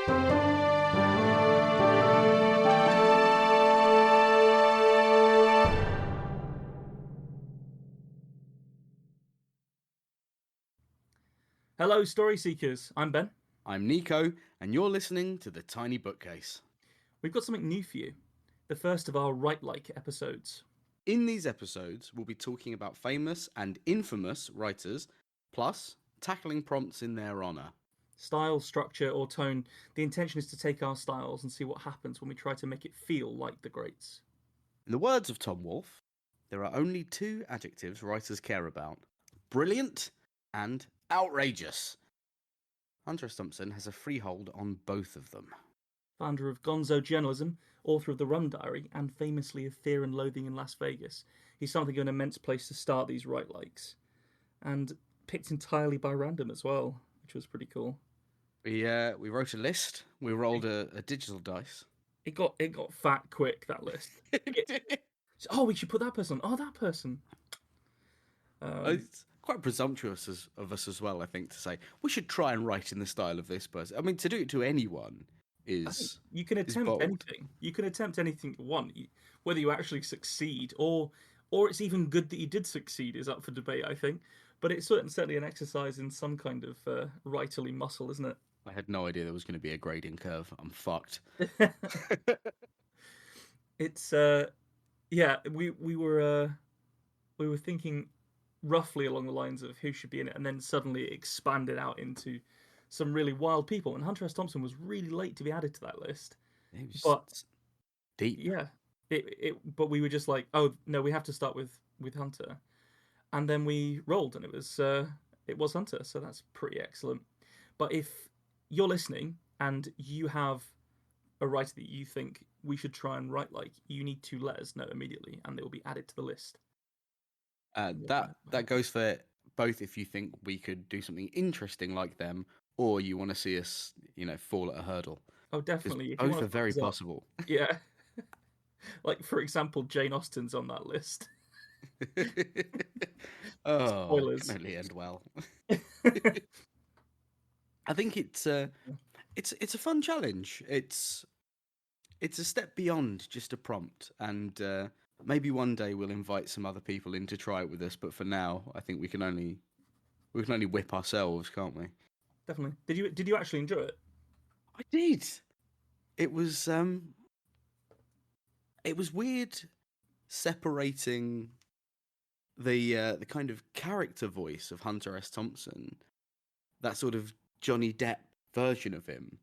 Hello, Story Seekers. I'm Ben. I'm Nico, and you're listening to The Tiny Bookcase. We've got something new for you. The first of our Write Like episodes. In these episodes, we'll be talking about famous and infamous writers, plus tackling prompts in their honour. Style, structure, or tone. The intention is to take our styles and see what happens when we try to make it feel like the greats. In the words of Tom Wolfe, there are only two adjectives writers care about: brilliant and outrageous. Hunter S. Thompson has a freehold on both of them. Founder of Gonzo journalism, author of The Rum Diary, and famously of Fear and Loathing in Las Vegas, he's something of an immense place to start these Write Likes. And picked entirely by random as well, which was pretty cool. We wrote a list. We rolled a digital dice. It got fat quick, that list. Oh, we should put that person on. Oh, that person. It's quite presumptuous of us as well, I think, to say we should try and write in the style of this person. I mean, to do it to anyone is you can attempt bold. anything. You can attempt anything you want. Whether you actually succeed or it's even good that you did succeed is up for debate, I think. But it's certainly an exercise in some kind of writerly muscle, isn't it? I had no idea there was going to be a grading curve. I'm fucked. It's yeah. We were thinking roughly along the lines of who should be in it, and then suddenly it expanded out into some really wild people. And Hunter S. Thompson was really late to be added to that list. But deep. Yeah, but we were just like, oh no, we have to start with Hunter, and then we rolled, and it was Hunter. So that's pretty excellent. But if you're listening and you have a writer that you think we should try and write like, you need to let us know immediately, and they will be added to the list. That goes for both if you think we could do something interesting like them, or you want to see us, fall at a hurdle. Oh, definitely. Both are very possible. Yeah. Like, for example, Jane Austen's on that list. Spoilers. It can only end well. I think it's a fun challenge. It's a step beyond just a prompt, and maybe one day we'll invite some other people in to try it with us. But for now, I think we can only whip ourselves, can't we? Definitely. Did you actually enjoy it? I did. It was weird separating the kind of character voice of Hunter S. Thompson, that sort of Johnny Depp version of him,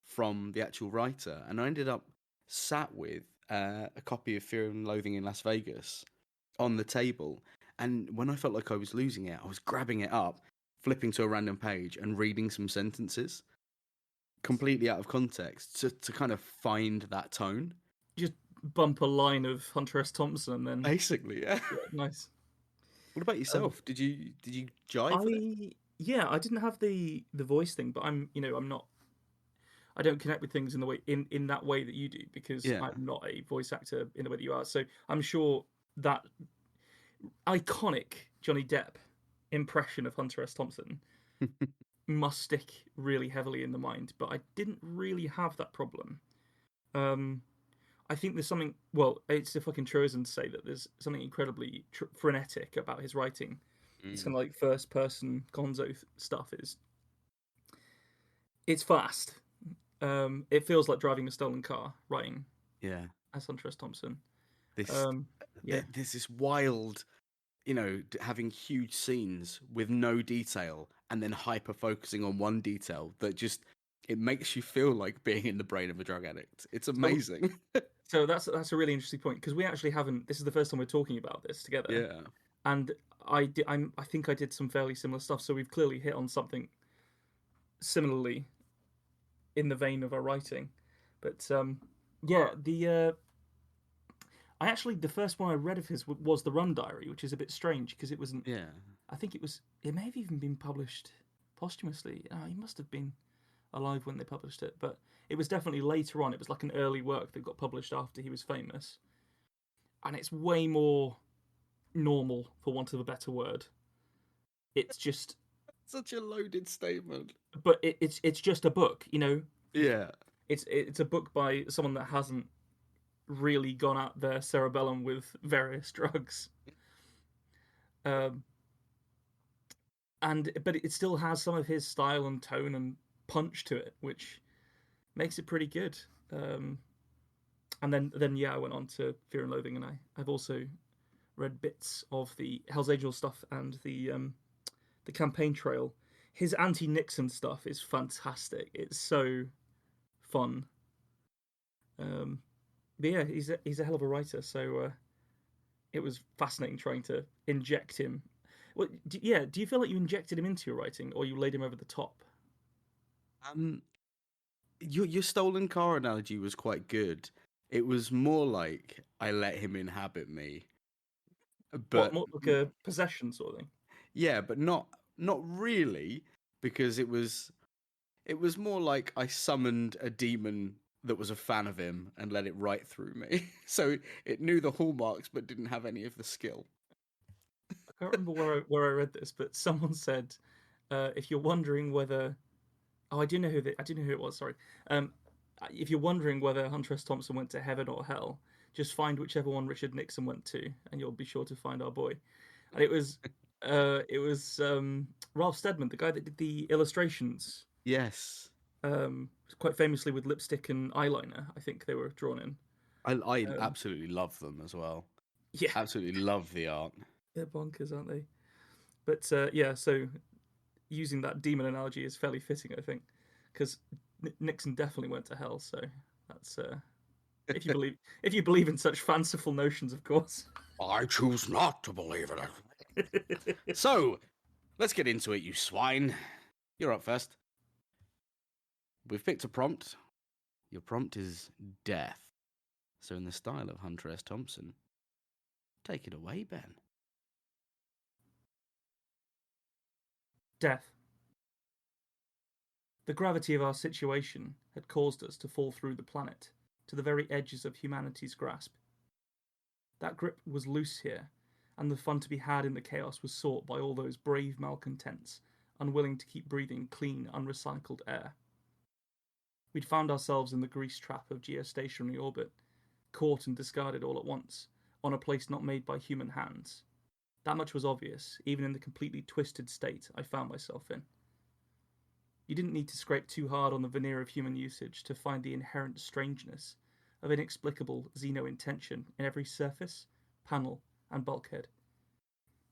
from the actual writer. And I ended up sat with a copy of Fear and Loathing in Las Vegas on the table. And when I felt like I was losing it, I was grabbing it up, flipping to a random page and reading some sentences completely out of context to kind of find that tone. Just bump a line of Hunter S. Thompson and then... Basically, yeah. Nice. What about yourself? Did you jive with it? Yeah, I didn't have the voice thing, but I'm not... I don't connect with things in the way in that way that you do, because I'm not a voice actor in the way that you are. So I'm sure that iconic Johnny Depp impression of Hunter S. Thompson must stick really heavily in the mind. But I didn't really have that problem. I think there's something... Well, it's a fucking truism to say that there's something incredibly frenetic about his writing. It's kind of like first-person Gonzo stuff. It's fast. It feels like driving a stolen car, writing. Yeah. As Hunter S. Thompson. There's this wild, having huge scenes with no detail and then hyper-focusing on one detail that just... It makes you feel like being in the brain of a drug addict. It's amazing. So that's a really interesting point, because we actually haven't... This is the first time we're talking about this together. Yeah. And I think I did some fairly similar stuff, so we've clearly hit on something similarly in the vein of our writing. But the first one I read of his was The Rum Diary, which is a bit strange because it wasn't. Yeah. I think it may have even been published posthumously. He must have been alive when they published it, but it was definitely later on. It was like an early work that got published after he was famous, and it's way more normal, for want of a better word. It's just such a loaded statement. But it's just a book, you know. Yeah. It's a book by someone that hasn't really gone out their cerebellum with various drugs. Um, but it still has some of his style and tone and punch to it, which makes it pretty good. Um, and then yeah, I went on to Fear and Loathing, and I've also read bits of the Hell's Angel stuff and the campaign trail. His anti-Nixon stuff is fantastic. It's so fun. But yeah, he's a hell of a writer. So it was fascinating trying to inject him. Well, yeah. Do you feel like you injected him into your writing, or you laid him over the top? Um, your stolen car analogy was quite good. It was more like I let him inhabit me, What, but more like a possession sort of thing? yeah, but not really, because it was more like I summoned a demon that was a fan of him and let it right through me. So it knew the hallmarks but didn't have any of the skill. I can't remember where I read this, but someone said if you're wondering whether I do know I do know who it was. Sorry. Um, if you're wondering whether Hunter S. Thompson went to heaven or hell, just find whichever one Richard Nixon went to, and you'll be sure to find our boy. And it was Ralph Steadman, the guy that did the illustrations, Yes. quite famously with lipstick and eyeliner. I think they were drawn in. I Um, absolutely love them as well. yeah, Absolutely love the art. they're bonkers, aren't they? But yeah, so using that demon analogy is fairly fitting, I think, because Nixon definitely went to hell. So that's if you believe in such fanciful notions, of course. I choose not to believe it. So, let's get into it, you swine. You're up first. We've picked a prompt. Your prompt is death. So, in the style of Hunter S. Thompson, take it away, Ben. Death. The gravity of our situation had caused us to fall through the planet, to the very edges of humanity's grasp. That grip was loose here, and the fun to be had in the chaos was sought by all those brave malcontents, unwilling to keep breathing clean, unrecycled air. We'd found ourselves in the grease trap of geostationary orbit, caught and discarded all at once, on a place not made by human hands. That much was obvious, even in the completely twisted state I found myself in. You didn't need to scrape too hard on the veneer of human usage to find the inherent strangeness of inexplicable xeno-intention in every surface, panel, and bulkhead.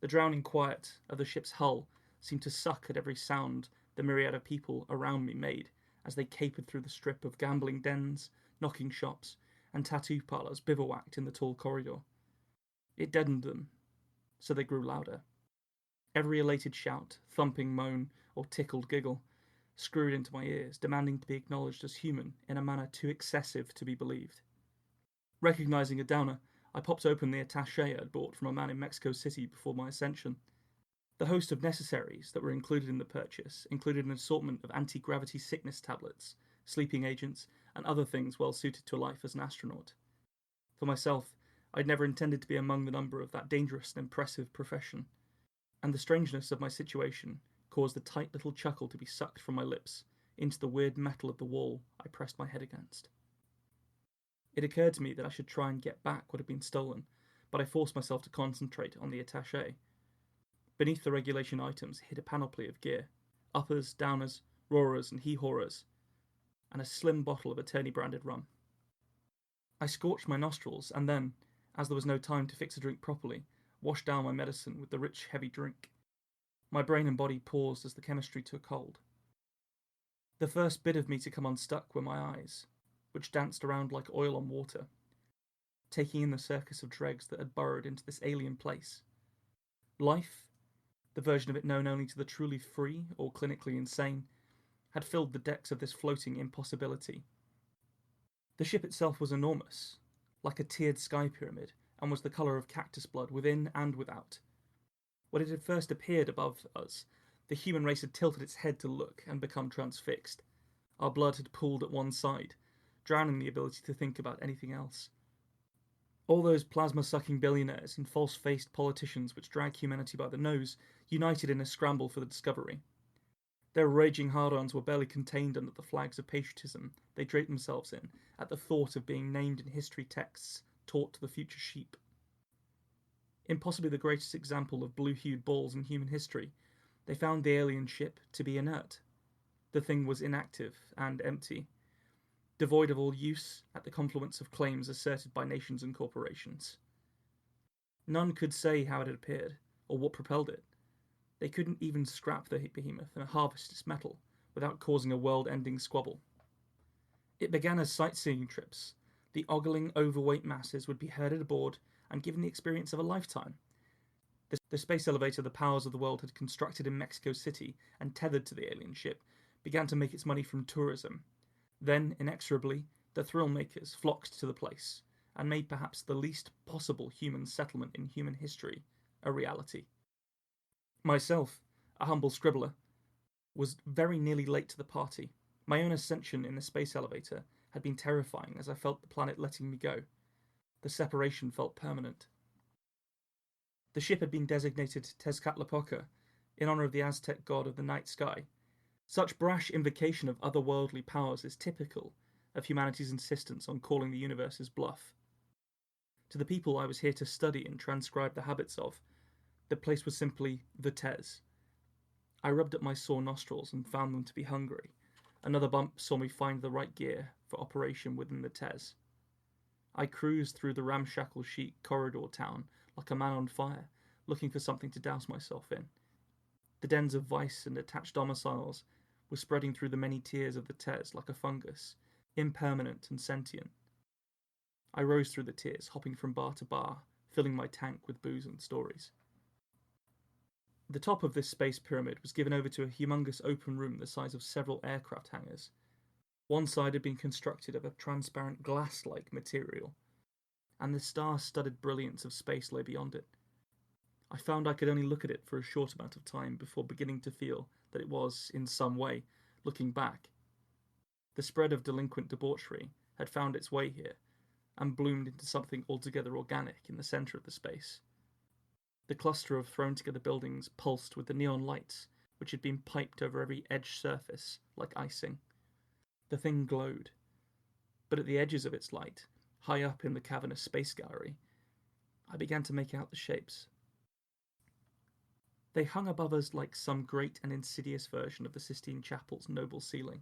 The drowning quiet of the ship's hull seemed to suck at every sound the myriad of people around me made as they capered through the strip of gambling dens, knocking shops, and tattoo parlours bivouacked in the tall corridor. It deadened them, so they grew louder. Every elated shout, thumping moan, or tickled giggle screwed into my ears, demanding to be acknowledged as human in a manner too excessive to be believed. Recognizing a downer, I popped open the attaché I'd bought from a man in Mexico City before my ascension. The host of necessaries that were included in the purchase included an assortment of anti-gravity sickness tablets, sleeping agents, and other things well suited to a life as an astronaut. For myself, I'd never intended to be among the number of that dangerous and impressive profession, and the strangeness of my situation caused the tight little chuckle to be sucked from my lips into the weird metal of the wall I pressed my head against. It occurred to me that I should try and get back what had been stolen, but I forced myself to concentrate on the attaché. Beneath the regulation items hid a panoply of gear: uppers, downers, roarers, and hee-hawers, and a slim bottle of attorney-branded rum. I scorched my nostrils, and then, as there was no time to fix a drink properly, washed down my medicine with the rich, heavy drink. My brain and body paused as the chemistry took hold. The first bit of me to come unstuck were my eyes, which danced around like oil on water, taking in the circus of dregs that had burrowed into this alien place. Life, the version of it known only to the truly free or clinically insane, had filled the decks of this floating impossibility. The ship itself was enormous, like a tiered sky pyramid, and was the colour of cactus blood within and without. When it had first appeared above us, the human race had tilted its head to look and become transfixed. Our blood had pooled at one side, drowning the ability to think about anything else. All those plasma-sucking billionaires and false-faced politicians which drag humanity by the nose united in a scramble for the discovery. Their raging hard-ons were barely contained under the flags of patriotism they draped themselves in at the thought of being named in history texts taught to the future sheep. In possibly the greatest example of blue-hued balls in human history, they found the alien ship to be inert. The thing was inactive and empty, devoid of all use at the confluence of claims asserted by nations and corporations. None could say how it had appeared, or what propelled it. They couldn't even scrap the behemoth and harvest its metal without causing a world-ending squabble. It began as sightseeing trips. The ogling, overweight masses would be herded aboard and given the experience of a lifetime. The space elevator the powers of the world had constructed in Mexico City and tethered to the alien ship began to make its money from tourism. Then, inexorably, the thrill makers flocked to the place and made perhaps the least possible human settlement in human history a reality. Myself, a humble scribbler, was very nearly late to the party. My own ascension in the space elevator had been terrifying as I felt the planet letting me go. The separation felt permanent. The ship had been designated Tezcatlipoca in honor of the Aztec god of the night sky. Such brash invocation of otherworldly powers is typical of humanity's insistence on calling the universe's bluff. To the people I was here to study and transcribe the habits of, the place was simply the Tez. I rubbed at my sore nostrils and found them to be hungry. Another bump saw me find the right gear for operation within the Tez. I cruised through the ramshackle chic corridor town like a man on fire, looking for something to douse myself in. The dens of vice and attached domiciles were spreading through the many tiers of the Tez like a fungus, impermanent and sentient. I rose through the tiers, hopping from bar to bar, filling my tank with booze and stories. The top of this space pyramid was given over to a humongous open room the size of several aircraft hangars. One side had been constructed of a transparent glass-like material, and the star-studded brilliance of space lay beyond it. I found I could only look at it for a short amount of time before beginning to feel that it was, in some way, looking back. The spread of delinquent debauchery had found its way here, and bloomed into something altogether organic in the centre of the space. The cluster of thrown-together buildings pulsed with the neon lights, which had been piped over every edge surface, like icing. The thing glowed, but at the edges of its light, high up in the cavernous space gallery, I began to make out the shapes. They hung above us like some great and insidious version of the Sistine Chapel's noble ceiling.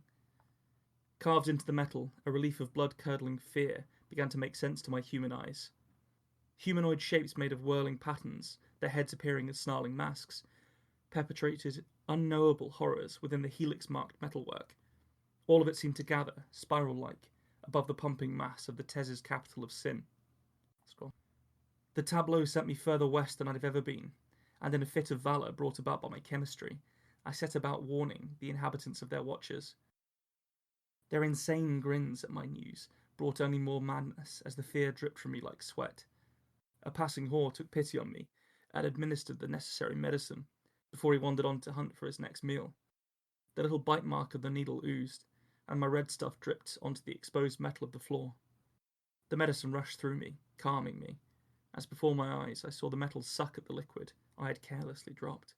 Carved into the metal, a relief of blood-curdling fear began to make sense to my human eyes. Humanoid shapes made of whirling patterns, their heads appearing as snarling masks, perpetrated unknowable horrors within the helix-marked metalwork. All of it seemed to gather, spiral-like, above the pumping mass of the Tez's capital of sin. Scroll. The tableau sent me further west than I'd have ever been, and in a fit of valour brought about by my chemistry, I set about warning the inhabitants of their watchers. Their insane grins at my news brought only more madness as the fear dripped from me like sweat. A passing whore took pity on me and administered the necessary medicine before he wandered on to hunt for his next meal. The little bite mark of the needle oozed, and my red stuff dripped onto the exposed metal of the floor. The medicine rushed through me, calming me, as before my eyes I saw the metal suck at the liquid I had carelessly dropped.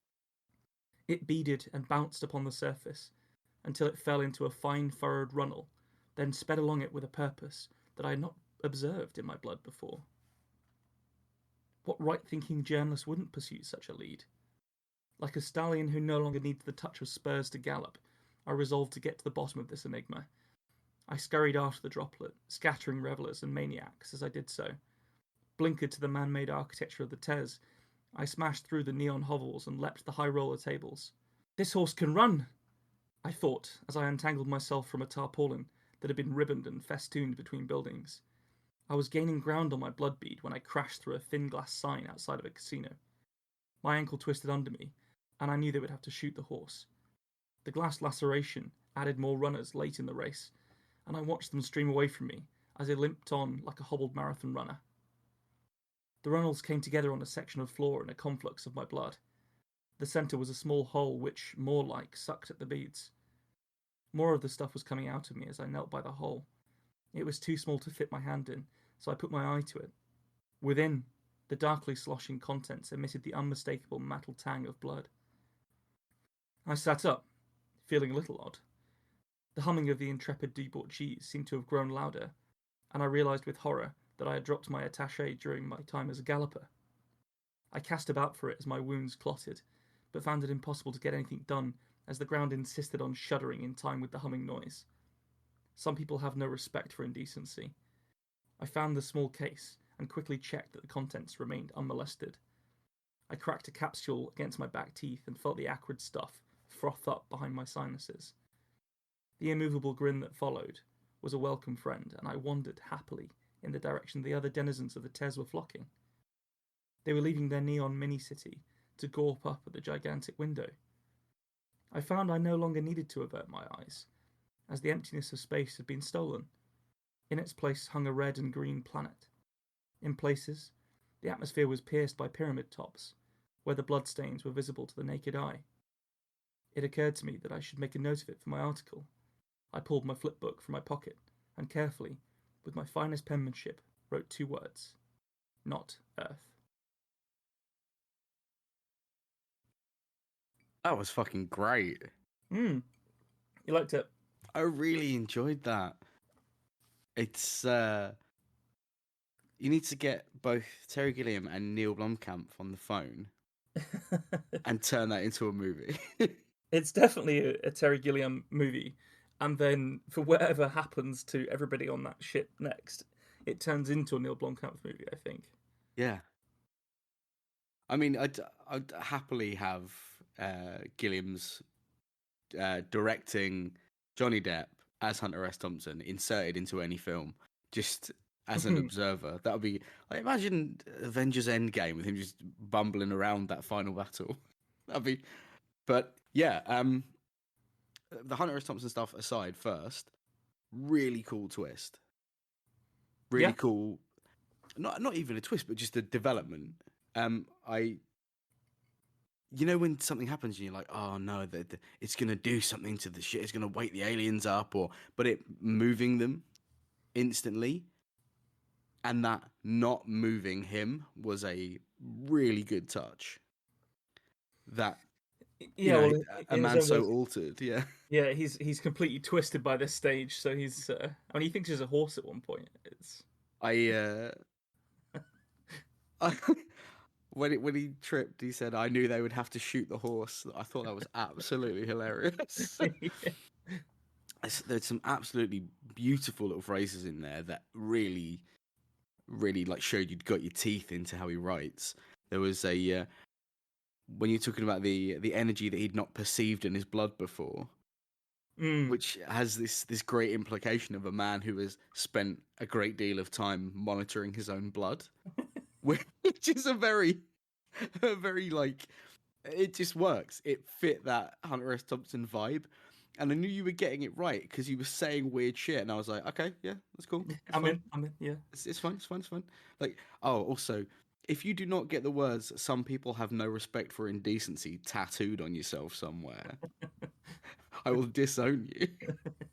It beaded and bounced upon the surface until it fell into a fine furrowed runnel, then sped along it with a purpose that I had not observed in my blood before. What right-thinking journalist wouldn't pursue such a lead? Like a stallion who no longer needs the touch of spurs to gallop, I resolved to get to the bottom of this enigma. I scurried after the droplet, scattering revellers and maniacs as I did so. Blinkered to the man-made architecture of the Tez, I smashed through the neon hovels and leapt the high roller tables. This horse can run, I thought, as I untangled myself from a tarpaulin that had been ribboned and festooned between buildings. I was gaining ground on my blood bead when I crashed through a thin glass sign outside of a casino. My ankle twisted under me, and I knew they would have to shoot the horse. The glass laceration added more runners late in the race, and I watched them stream away from me as they limped on like a hobbled marathon runner. The runnels came together on a section of floor in a conflux of my blood. The centre was a small hole which, more like, sucked at the beads. More of the stuff was coming out of me as I knelt by the hole. It was too small to fit my hand in, so I put my eye to it. Within, the darkly sloshing contents emitted the unmistakable metal tang of blood. I sat up, feeling a little odd. The humming of the intrepid debauchees seemed to have grown louder, and I realised with horror that I had dropped my attaché during my time as a galloper. I cast about for it as my wounds clotted, but found it impossible to get anything done as the ground insisted on shuddering in time with the humming noise. Some people have no respect for indecency. I found the small case and quickly checked that the contents remained unmolested. I cracked a capsule against my back teeth and felt the acrid stuff froth up behind my sinuses. The immovable grin that followed was a welcome friend, and I wandered happily in the direction the other denizens of the Tez were flocking. They were leaving their neon mini-city to gawp up at the gigantic window. I found I no longer needed to avert my eyes, as the emptiness of space had been stolen. In its place hung a red and green planet. In places, the atmosphere was pierced by pyramid tops, where the bloodstains were visible to the naked eye. It occurred to me that I should make a note of it for my article. I pulled my flipbook from my pocket and carefully, with my finest penmanship, wrote 2 words. Not Earth. That was fucking great. You liked it? I really enjoyed that. It's you need to get both Terry Gilliam and Neil Blomkamp on the phone and turn that into a movie. It's definitely a Terry Gilliam movie, and then for whatever happens to everybody on that ship next, it turns into a Neil Blomkamp movie, I think. Yeah. I mean, I'd happily have Gilliam's directing Johnny Depp as Hunter S. Thompson inserted into any film, just as an observer. That would be. I imagine Avengers Endgame with him just bumbling around that final battle. That'd be. But yeah, the Hunter S. Thompson stuff aside, first, really cool twist. Really cool. Not even a twist, but just a development. You know when something happens and you're like, oh no, it's gonna do something to the shit. It's gonna wake the aliens up, but it moving them instantly, and that not moving him was a really good touch. That a man so altered, yeah, he's completely twisted by this stage. So he's, I mean, he thinks he's a horse at one point. It's when he tripped, he said, "I knew they would have to shoot the horse." I thought that was absolutely hilarious. There's some absolutely beautiful little phrases in there that really, really like showed you'd got your teeth into how he writes. There was a when you're talking about the energy that he'd not perceived in his blood before, which has this great implication of a man who has spent a great deal of time monitoring his own blood, which is a very like, it just works. It fit that Hunter S. Thompson vibe, and I knew you were getting it right because you were saying weird shit, and I was like, okay, yeah, that's cool. I'm in, yeah. It's fine. Like, oh, also, if you do not get the words "some people have no respect for indecency" tattooed on yourself somewhere, I will disown you.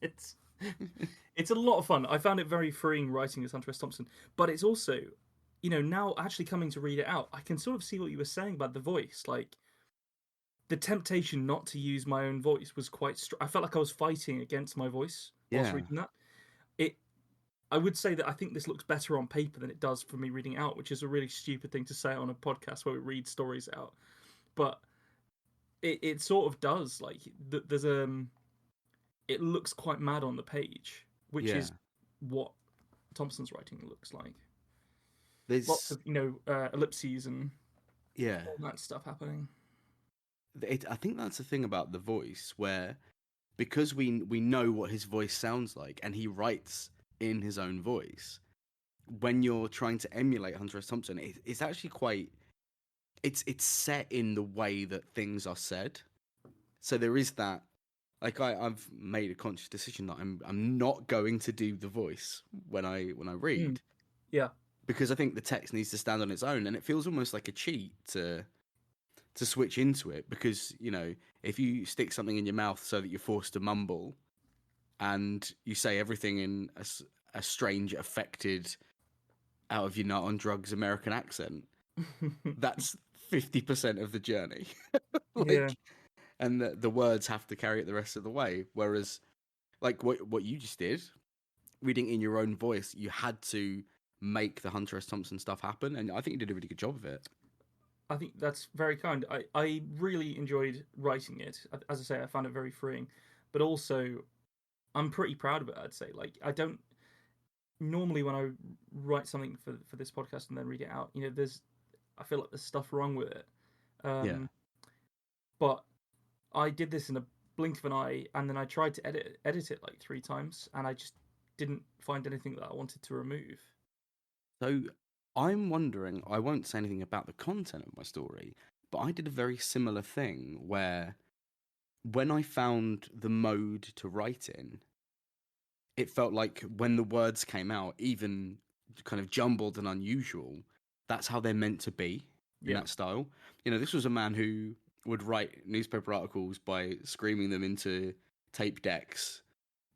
It's a lot of fun. I found it very freeing writing as Hunter S. Thompson, but it's also, now actually coming to read it out, I can sort of see what you were saying about the voice. Like, the temptation not to use my own voice was quite I felt like I was fighting against my voice whilst reading that. I would say that I think this looks better on paper than it does for me reading out, which is a really stupid thing to say on a podcast where we read stories out. But it sort of does. Like, there's it looks quite mad on the page, which is what Thompson's writing looks like. There's lots of ellipses and all that stuff happening. I think that's the thing about the voice, where because we know what his voice sounds like, and he writes in his own voice. When you're trying to emulate Hunter S. Thompson, it's actually quite. It's set in the way that things are said, so there is that. Like, I've made a conscious decision that I'm not going to do the voice when I read. Yeah. Because I think the text needs to stand on its own, and it feels almost like a cheat to switch into it, because if you stick something in your mouth so that you're forced to mumble, and you say everything in a strange, affected, out of your nut on drugs American accent, that's 50% of the journey. and the words have to carry it the rest of the way. Whereas, like what you just did, reading in your own voice, you had to make the Hunter S. Thompson stuff happen, and I think you did a really good job of it. I think that's very kind. I really enjoyed writing it. As I say, I found it very freeing, but also I'm pretty proud of it. I'd say, like, I don't normally when I write something for this podcast and then read it out, I feel like there's stuff wrong with it. Yeah. But I did this in a blink of an eye, and then I tried to edit it like 3 times, and I just didn't find anything that I wanted to remove. So I'm wondering, I won't say anything about the content of my story, but I did a very similar thing where when I found the mode to write in, it felt like when the words came out, even kind of jumbled and unusual, that's how they're meant to be in that style. This was a man who would write newspaper articles by screaming them into tape decks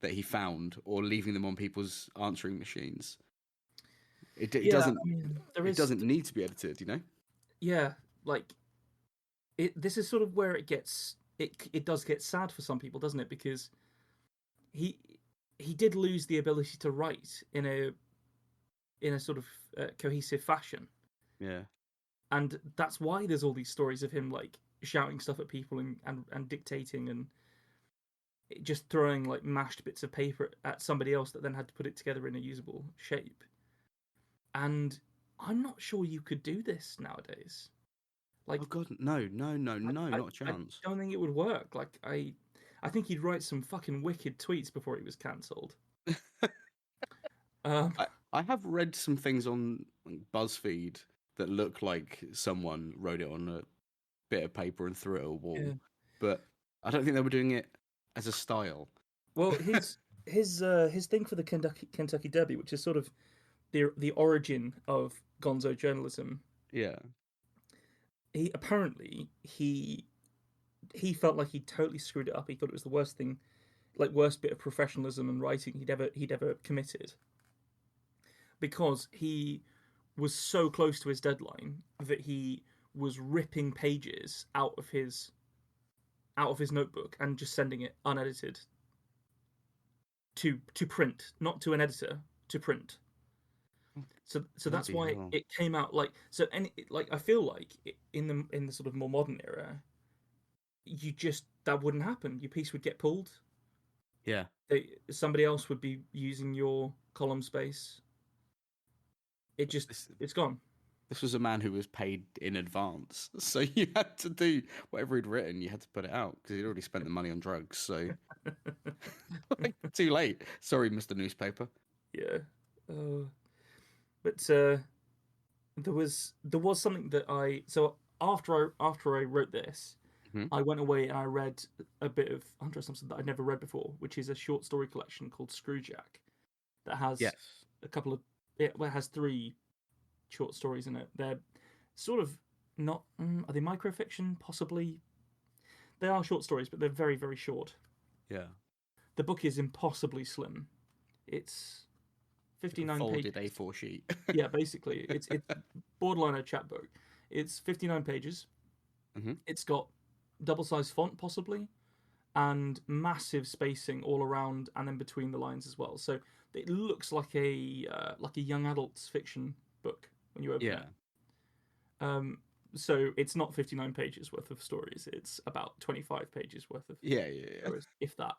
that he found or leaving them on people's answering machines. It doesn't. I mean, it doesn't need to be edited, Yeah, like this is sort of where it gets it does get sad for some people, doesn't it? Because he did lose the ability to write in a sort of cohesive fashion. Yeah. And that's why there's all these stories of him like shouting stuff at people and dictating and just throwing like mashed bits of paper at somebody else that then had to put it together in a usable shape. And I'm not sure you could do this nowadays. Like, oh God, no, not a chance. I don't think it would work. Like, I think he'd write some fucking wicked tweets before he was cancelled. I have read some things on BuzzFeed that look like someone wrote it on a bit of paper and threw it at a wall, but I don't think they were doing it as a style. Well, his thing for the Kentucky Derby, which is sort of the origin of Gonzo journalism. Yeah. He apparently he felt like he totally screwed it up. He thought it was the worst thing, like worst bit of professionalism and writing he'd ever committed. Because he was so close to his deadline that he was ripping pages out of his notebook and just sending it unedited to print, not to an editor, to print. So that's why it came out like so. And like I feel like in the sort of more modern era, that wouldn't happen. Your piece would get pulled. Yeah. Somebody else would be using your column space. It's gone. This was a man who was paid in advance, so you had to do whatever he'd written. You had to put it out because he'd already spent the money on drugs. So too late. Sorry, Mr. Newspaper. Yeah, but there was something that after I wrote this, I went away and I read a bit of Hunter S. Thompson that I'd never read before, which is a short story collection called Screwjack that has a couple of it has 3 short stories in it. They're sort of not are they microfiction? Possibly. They are short stories, but they're very, very short. Yeah. The book is impossibly slim. It's 59 like a pages. folded A4 sheet. Yeah, basically, it's borderline a chapbook. It's 59 pages. Mm-hmm. It's got double-sized font, possibly, and massive spacing all around and then between the lines as well. So it looks like a young adult's fiction book when you open it. So it's not 59 pages worth of stories. It's about 25 pages worth of stories, if that.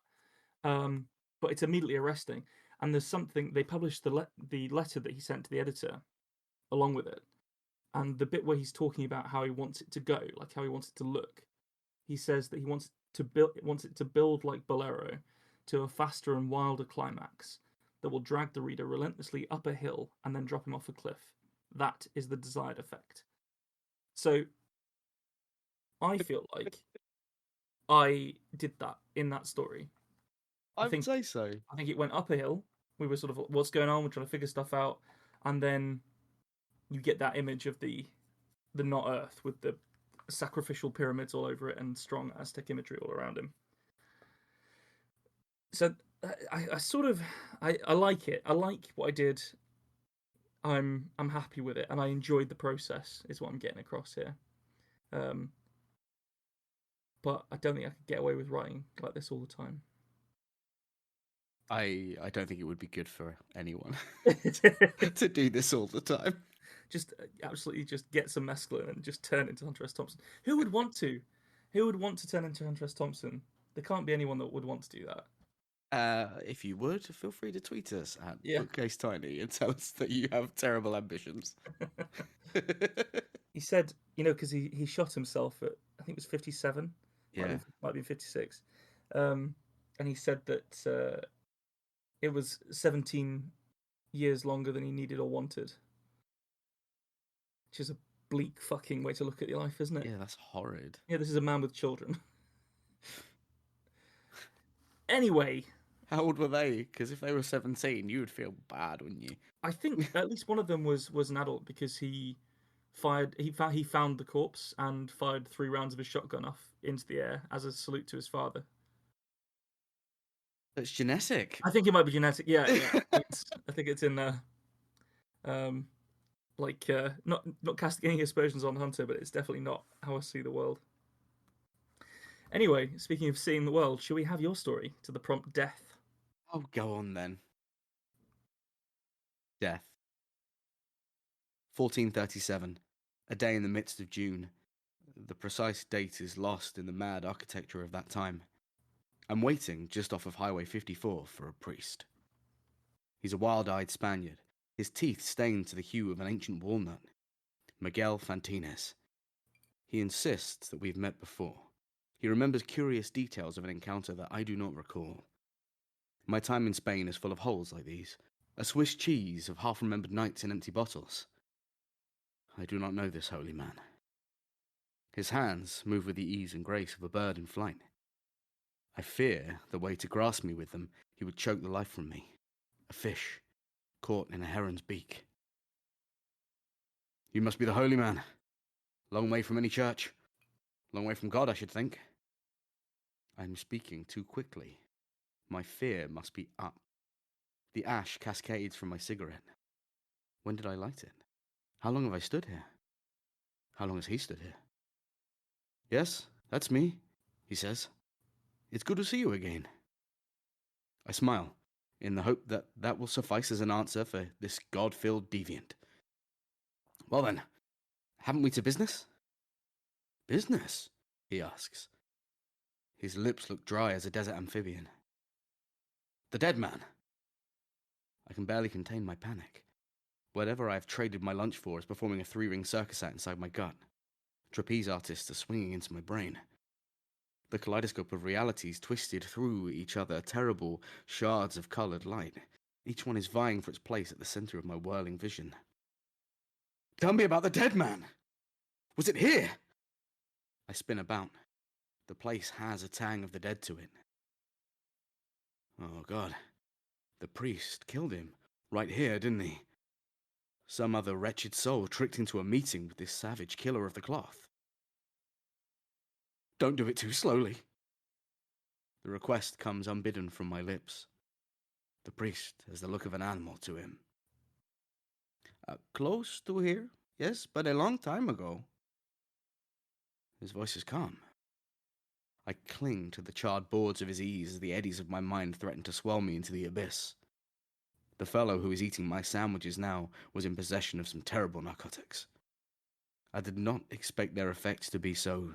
But it's immediately arresting. And there's something they published the letter that he sent to the editor along with it, and the bit where he's talking about how he wants it to go, like how he wants it to look. He says that he wants it to build like Bolero to a faster and wilder climax that will drag the reader relentlessly up a hill and then drop him off a cliff. That is the desired effect. So I feel like I did that in that story. I would say so. I think it went up a hill. We were sort of, what's going on? We're trying to figure stuff out. And then you get that image of the not Earth with the sacrificial pyramids all over it and strong Aztec imagery all around him. So I sort of I like it. I like what I did. I'm happy with it, and I enjoyed the process. Is what I'm getting across here. but I don't think I could get away with writing like this all the time. I don't think it would be good for anyone to do this all the time. Just absolutely just get some mescaline and just turn into Hunter S. Thompson. Who would want to? Who would want to turn into Hunter S. Thompson? There can't be anyone that would want to do that. If you would, feel free to tweet us at Yeah. Bookcase Tiny and tell us that you have terrible ambitions. He said, because he shot himself at, I think it was 57. Yeah. Might be 56. And he said that it was 17 years longer than he needed or wanted. Which is a bleak fucking way to look at your life, isn't it? Yeah, that's horrid. Yeah, this is a man with children. Anyway. How old were they? Because if they were 17, you would feel bad, wouldn't you? I think at least one of them was an adult because he found the corpse and fired 3 rounds of his shotgun off into the air as a salute to his father. That's genetic. I think it might be genetic. Yeah. I think it's in not casting any aspersions on Hunter, but it's definitely not how I see the world. Anyway, speaking of seeing the world, shall we have your story to the prompt death? Oh, go on then. Death. 1437, a day in the midst of June. The precise date is lost in the mad architecture of that time. I'm waiting just off of Highway 54 for a priest. He's a wild-eyed Spaniard, his teeth stained to the hue of an ancient walnut. Miguel Fantines. He insists that we've met before. He remembers curious details of an encounter that I do not recall. My time in Spain is full of holes like these, a Swiss cheese of half-remembered nights in empty bottles. I do not know this holy man. His hands move with the ease and grace of a bird in flight. I fear the way to grasp me with them, he would choke the life from me. A fish, caught in a heron's beak. You must be the holy man. Long way from any church. Long way from God, I should think. I am speaking too quickly. My fear must be up. The ash cascades from my cigarette. When did I light it? How long have I stood here? How long has he stood here? Yes, that's me, he says. It's good to see you again. I smile, in the hope that that will suffice as an answer for this God-filled deviant. Well then, haven't we to business? Business? He asks. His lips look dry as a desert amphibian. The dead man. I can barely contain my panic. Whatever I have traded my lunch for is performing a 3-ring circus act inside my gut. Trapeze artists are swinging into my brain. The kaleidoscope of realities twisted through each other, terrible shards of coloured light. Each one is vying for its place at the centre of my whirling vision. Tell me about the dead man! Was it here? I spin about. The place has a tang of the dead to it. Oh, God. The priest killed him. Right here, didn't he? Some other wretched soul tricked into a meeting with this savage killer of the cloth. Don't do it too slowly. The request comes unbidden from my lips. The priest has the look of an animal to him. Close to here, yes, but a long time ago. His voice is calm. I cling to the charred boards of his ease as the eddies of my mind threaten to swell me into the abyss. The fellow who is eating my sandwiches now was in possession of some terrible narcotics. I did not expect their effects to be so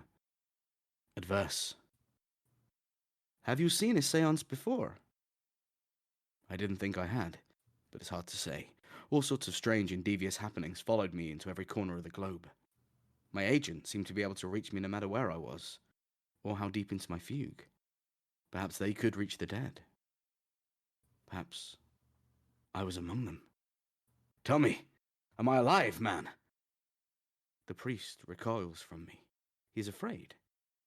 adverse. Have you seen a seance before? I didn't think I had, but it's hard to say. All sorts of strange and devious happenings followed me into every corner of the globe. My agent seemed to be able to reach me no matter where I was, or how deep into my fugue. Perhaps they could reach the dead. Perhaps I was among them. Tell me, am I alive, man? The priest recoils from me. He is afraid.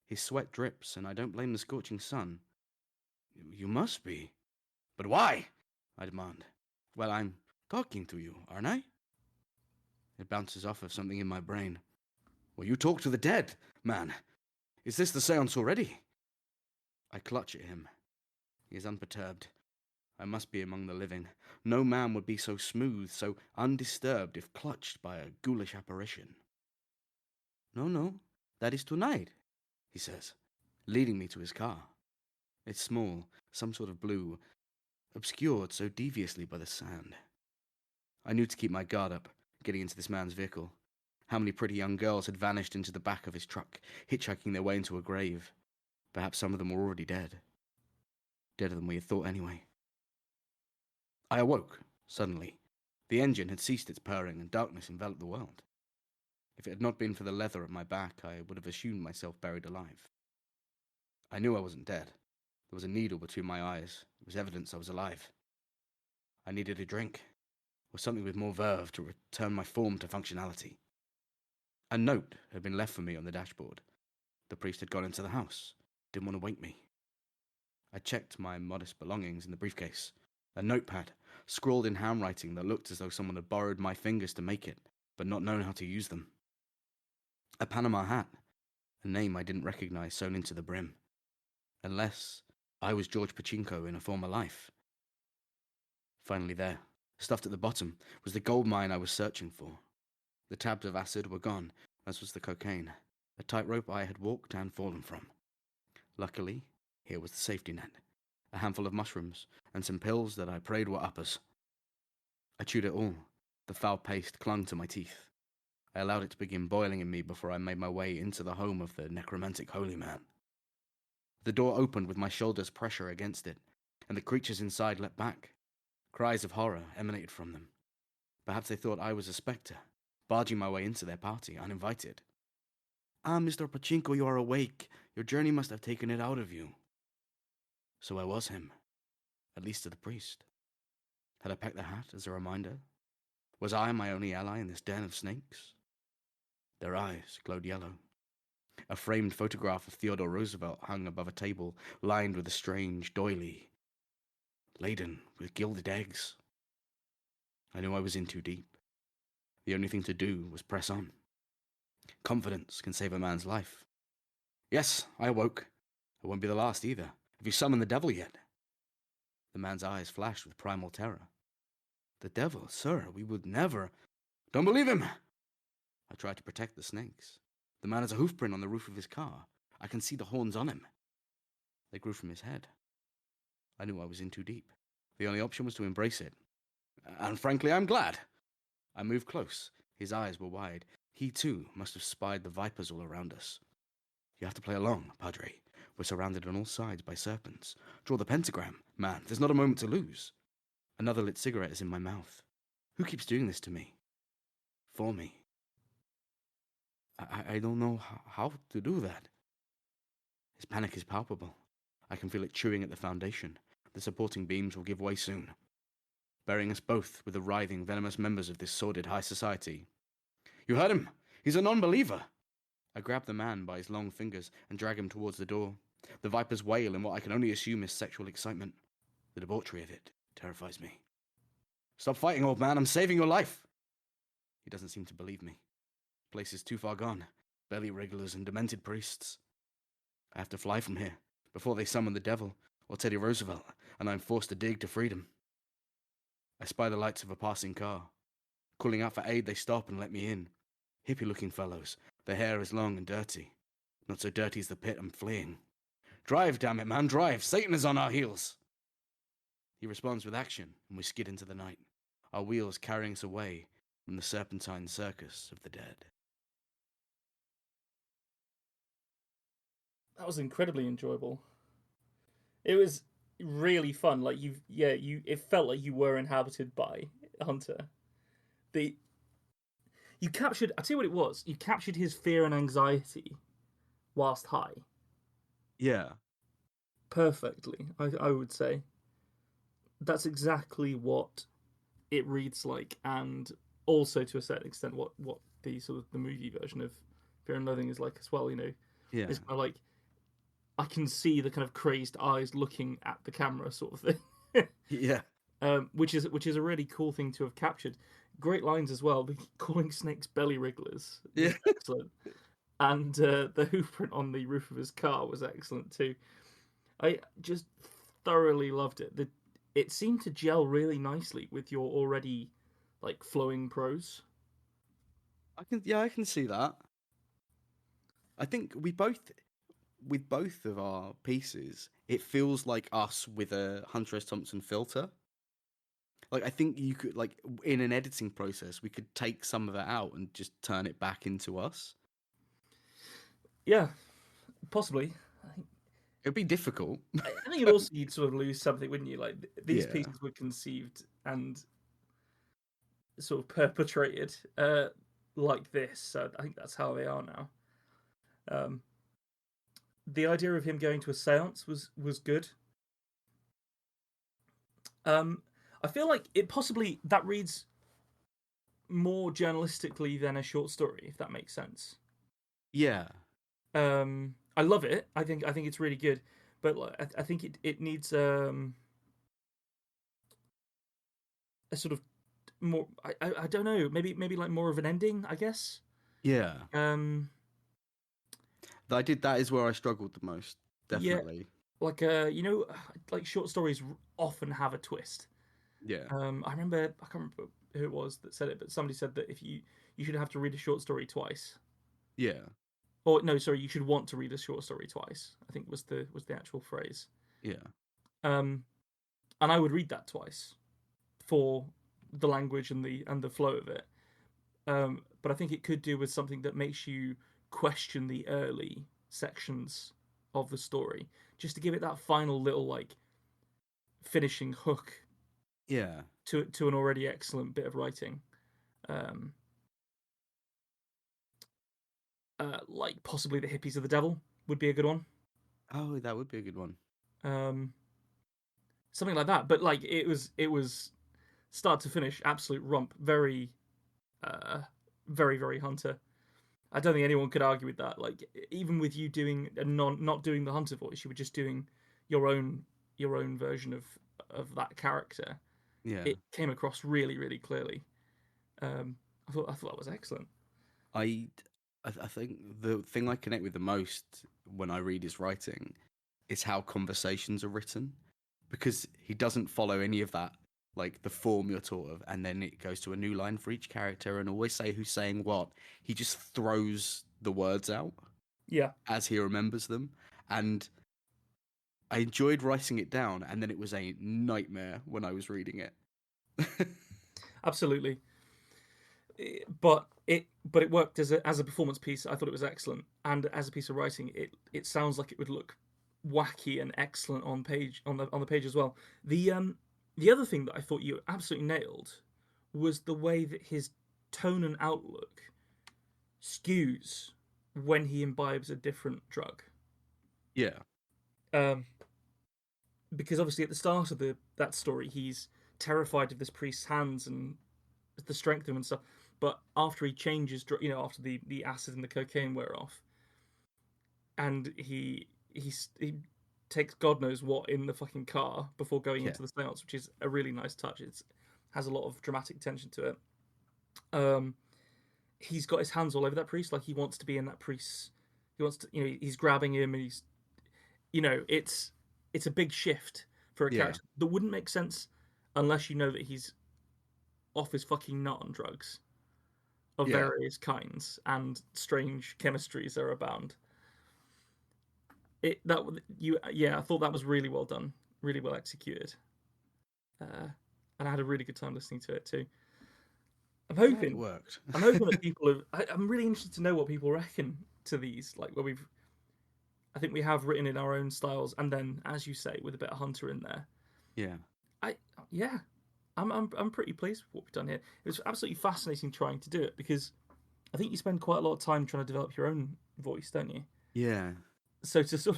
His sweat drips, and I don't blame the scorching sun. You must be. But why? I demand. Well, I'm talking to you, aren't I? It bounces off of something in my brain. Well, you talk to the dead, man. Is this the seance already? I clutch at him. He is unperturbed. I must be among the living. No man would be so smooth, so undisturbed if clutched by a ghoulish apparition. No, that is tonight, he says. leading me to his car. It's small, some sort of blue, obscured so deviously by the sand. I knew to keep my guard up, getting into this man's vehicle. How many pretty young girls had vanished into the back of his truck, hitchhiking their way into a grave? Perhaps some of them were already dead. Deader than we had thought anyway. I awoke, suddenly. The engine had ceased its purring and darkness enveloped the world. If it had not been for the leather at my back, I would have assumed myself buried alive. I knew I wasn't dead. There was a needle between my eyes. It was evidence I was alive. I needed a drink, or something with more verve to return my form to functionality. A note had been left for me on the dashboard. The priest had gone into the house. Didn't want to wake me. I checked my modest belongings in the briefcase. A notepad, scrawled in handwriting that looked as though someone had borrowed my fingers to make it, but not known how to use them. A Panama hat, a name I didn't recognize sewn into the brim. Unless I was George Pachinko in a former life. Finally there, stuffed at the bottom, was the gold mine I was searching for. The tabs of acid were gone, as was the cocaine, a tightrope I had walked and fallen from. Luckily, here was the safety net, a handful of mushrooms, and some pills that I prayed were uppers. I chewed it all. The foul paste clung to my teeth. I allowed it to begin boiling in me before I made my way into the home of the necromantic holy man. The door opened with my shoulders pressure against it, and the creatures inside leapt back. Cries of horror emanated from them. Perhaps they thought I was a spectre, barging my way into their party, uninvited. "Ah, Mr. Pachinko, you are awake. Your journey must have taken it out of you." So I was him, at least to the priest. Had I packed the hat as a reminder? Was I my only ally in this den of snakes? Their eyes glowed yellow. A framed photograph of Theodore Roosevelt hung above a table lined with a strange doily, laden with gilded eggs. I knew I was in too deep. The only thing to do was press on. Confidence can save a man's life. Yes, I awoke. I won't be the last either. Have you summoned the devil yet? The man's eyes flashed with primal terror. The devil, sir, we would never. Don't believe him! I tried to protect the snakes. The man has a hoofprint on the roof of his car. I can see the horns on him. They grew from his head. I knew I was in too deep. The only option was to embrace it. And frankly, I'm glad. I moved close. His eyes were wide. He, too, must have spied the vipers all around us. You have to play along, Padre. We're surrounded on all sides by serpents. Draw the pentagram. Man, there's not a moment to lose. Another lit cigarette is in my mouth. Who keeps doing this to me? For me. I don't know how to do that. His panic is palpable. I can feel it chewing at the foundation. The supporting beams will give way soon, burying us both with the writhing, venomous members of this sordid high society. You heard him! He's a non-believer! I grab the man by his long fingers and drag him towards the door. The vipers wail in what I can only assume is sexual excitement. The debauchery of it terrifies me. Stop fighting, old man, I'm saving your life! He doesn't seem to believe me. The place is too far gone. Belly wrigglers and demented priests. I have to fly from here, before they summon the devil, or Teddy Roosevelt, and I'm forced to dig to freedom. I spy the lights of a passing car. Calling out for aid, they stop and let me in. Hippie-looking fellows. Their hair is long and dirty. Not so dirty as the pit I'm fleeing. Drive, damn it, man, drive! Satan is on our heels! He responds with action, and we skid into the night, our wheels carrying us away from the serpentine circus of the dead. That was incredibly enjoyable. It was really fun. Like it felt like you were inhabited by Hunter. You captured. I tell you what it was. You captured his fear and anxiety whilst high. Yeah. Perfectly, I would say. That's exactly what it reads like, and also to a certain extent what the sort of the movie version of Fear and Loathing is like as well. Yeah. It's kind of like I can see the kind of crazed eyes looking at the camera, sort of thing. Yeah. Which is a really cool thing to have captured. Great lines as well. Calling snakes belly wrigglers, Yeah. excellent. And the hoofprint on the roof of his car was excellent too. I just thoroughly loved it. It seemed to gel really nicely with your already like flowing prose. I can see that. I think we both with both of our pieces, it feels like us with a Hunter S. Thompson filter. Like, I think you could, like, in an editing process, we could take some of it out and just turn it back into us. Yeah, possibly. It'd be difficult. I think you'd sort of lose something, wouldn't you? Like these Yeah. pieces were conceived and sort of perpetrated like this, so I think that's how they are now. The idea of him going to a séance was good. I feel like it possibly that reads more journalistically than a short story, if that makes sense. Yeah. I love it. I think it's really good, but I think it needs a sort of more. I don't know. Maybe like more of an ending. I guess. Yeah. That is where I struggled the most. Definitely. Yeah, like like short stories often have a twist. Yeah. I can't remember who it was that said it, but somebody said that if you should have to read a short story twice. Yeah. Or no, sorry, you should want to read a short story twice. I think was the actual phrase. Yeah. And I would read that twice for the language and the flow of it. But I think it could do with something that makes you question the early sections of the story, just to give it that final little like finishing hook. Yeah. To an already excellent bit of writing. Like possibly the hippies of the devil would be a good one. Oh, that would be a good one. Something like that. But like it was start to finish absolute romp. Very, very Hunter. I don't think anyone could argue with that. Like even with you doing not doing the Hunter voice, you were just doing your own version of that character. Yeah. It came across really clearly. I thought that was excellent. I think the thing I connect with the most when I read his writing is how conversations are written, because he doesn't follow any of that, like the form you're taught of, and then it goes to a new line for each character and always say who's saying what. He just throws the words out, yeah, as he remembers them, and I enjoyed writing it down, and then it was a nightmare when I was reading it. absolutely. But it worked as a performance piece. I thought it was excellent, and as a piece of writing, it sounds like it would look wacky and excellent on the page as well. The other thing that I thought you absolutely nailed was the way that his tone and outlook skews when he imbibes a different drug. Yeah. Because obviously at the start of that story, he's terrified of this priest's hands and the strength of him and stuff. But after he changes, after the acid and the cocaine wear off, and he takes God knows what in the fucking car before going into the seance, which is a really nice touch. It has a lot of dramatic tension to it. He's got his hands all over that priest, like he wants to be in that priest. He wants to, he's grabbing him, and he's, it's a big shift for a character that wouldn't make sense unless you know that he's off his fucking nut on drugs of various kinds and strange chemistries are abound. I thought that was really well done, really well executed, and I had a really good time listening to it too. I'm hoping it worked. I'm hoping that people have. I'm really interested to know what people reckon to these. Like where I think we have written in our own styles, and then as you say, with a bit of Hunter in there. Yeah. I'm pretty pleased with what we've done here. It was absolutely fascinating trying to do it because I think you spend quite a lot of time trying to develop your own voice, don't you? Yeah. So to sort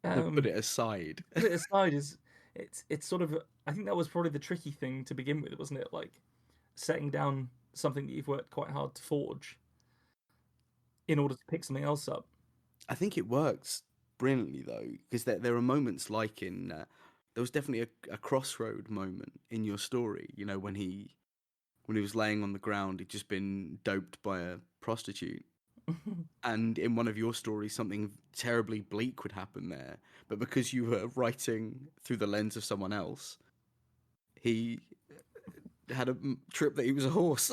of put it aside. is it's sort of, I think that was probably the tricky thing to begin with, wasn't it? Like setting down something that you've worked quite hard to forge in order to pick something else up. I think it works brilliantly though, because there are moments like in there was definitely a crossroad moment in your story. When he was laying on the ground, he'd just been doped by a prostitute. And in one of your stories, something terribly bleak would happen there. But because you were writing through the lens of someone else, he had a trip that he was a horse.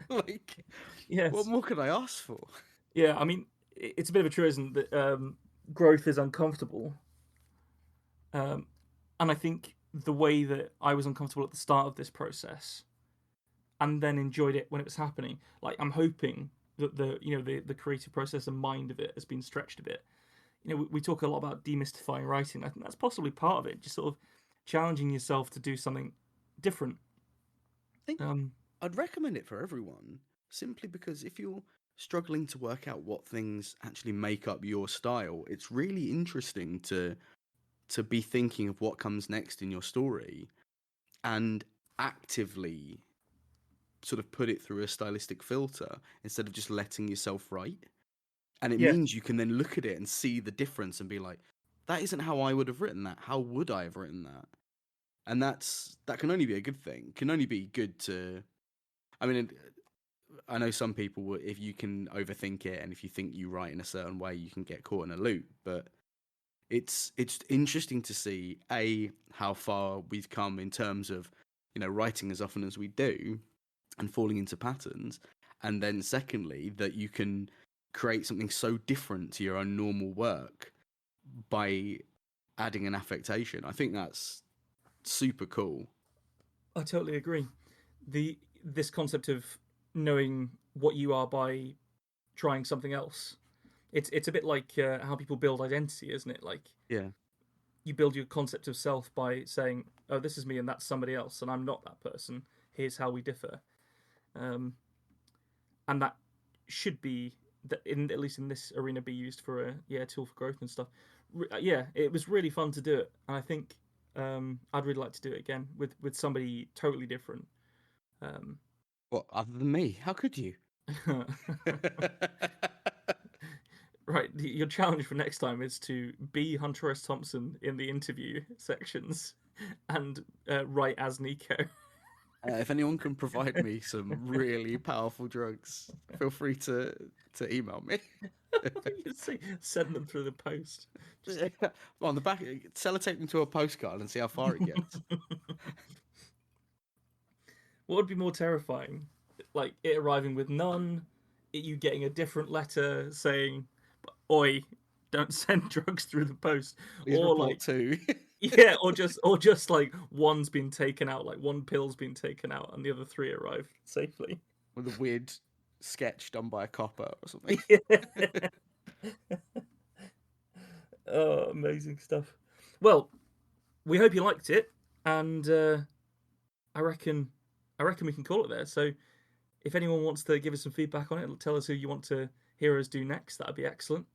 Like, yes. What more could I ask for? Yeah, I mean, it's a bit of a truism that growth is uncomfortable. And I think the way that I was uncomfortable at the start of this process, and then enjoyed it when it was happening, like I'm hoping that the creative process and mind of it has been stretched a bit. We talk a lot about demystifying writing. I think that's possibly part of it, just sort of challenging yourself to do something different. I think I'd recommend it for everyone, simply because if you're struggling to work out what things actually make up your style, it's really interesting to be thinking of what comes next in your story and actively sort of put it through a stylistic filter instead of just letting yourself write. And it means you can then look at it and see the difference and be like, that isn't how I would have written that. How would I have written that? And that can only be a good thing. Can only be good to. I mean, I know some people, if you can overthink it and if you think you write in a certain way, you can get caught in a loop. But it's interesting to see how far we've come in terms of writing as often as we do and falling into patterns, and then secondly that you can create something so different to your own normal work by adding an affectation. I think that's super cool. I totally agree. This concept of knowing what you are by trying something else. It's a bit like how people build identity, isn't it? Like, you build your concept of self by saying, "Oh, this is me, and that's somebody else, and I'm not that person. Here's how we differ," and that should be at least in this arena be used for a tool for growth and stuff. It was really fun to do it, and I think I'd really like to do it again with somebody totally different. What, other than me? How could you? Right, your challenge for next time is to be Hunter S. Thompson in the interview sections and write as Nico. If anyone can provide me some really powerful drugs, feel free to email me. You send them through the post. On the back, sellotape them to a postcard and see how far it gets. What would be more terrifying? Like it arriving with none, you getting a different letter saying, "Oi, don't send drugs through the post," Please or report like too. yeah, or just like one's been taken out, like one pill's been taken out, and the other three arrived safely. With a weird sketch done by a copper or something. Oh, amazing stuff. Well, we hope you liked it, and I reckon we can call it there. So, if anyone wants to give us some feedback on it, tell us who you want to hear us do next. That'd be excellent.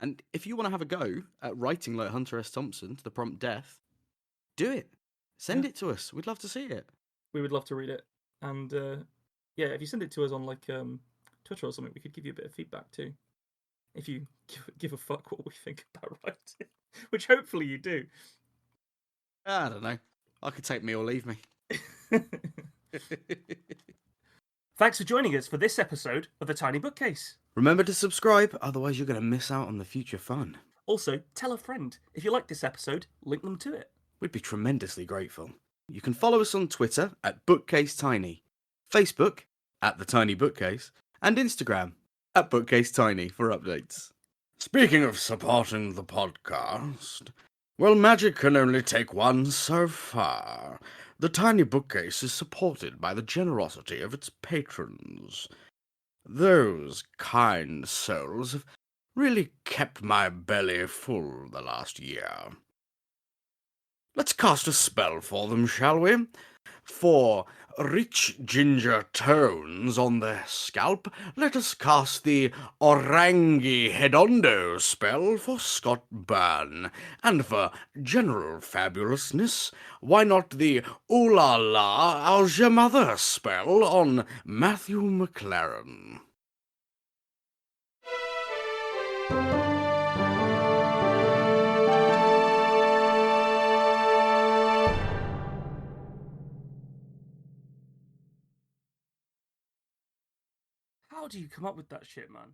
And if you want to have a go at writing like Hunter S. Thompson to the prompt death, do it. Send it to us. We'd love to see it. We would love to read it. And if you send it to us on like Twitter or something, we could give you a bit of feedback too. If you give a fuck what we think about writing, which hopefully you do. I don't know. I could take me or leave me. Thanks for joining us for this episode of The Tiny Bookcase. Remember to subscribe, otherwise you're going to miss out on the future fun. Also, tell a friend. If you like this episode, link them to it. We'd be tremendously grateful. You can follow us on Twitter at BookcaseTiny, Facebook at The Tiny Bookcase, and Instagram at BookcaseTiny for updates. Speaking of supporting the podcast, well, magic can only take one so far. The Tiny Bookcase is supported by the generosity of its patrons. Those kind souls have really kept my belly full the last year. Let's cast a spell for them, shall we? For rich ginger tones on their scalp, let us cast the Orangi Hedondo spell for Scott Byrne. And for general fabulousness, why not the Ooh La La How's Your Mother spell on Matthew McLaren? How do you come up with that shit, man?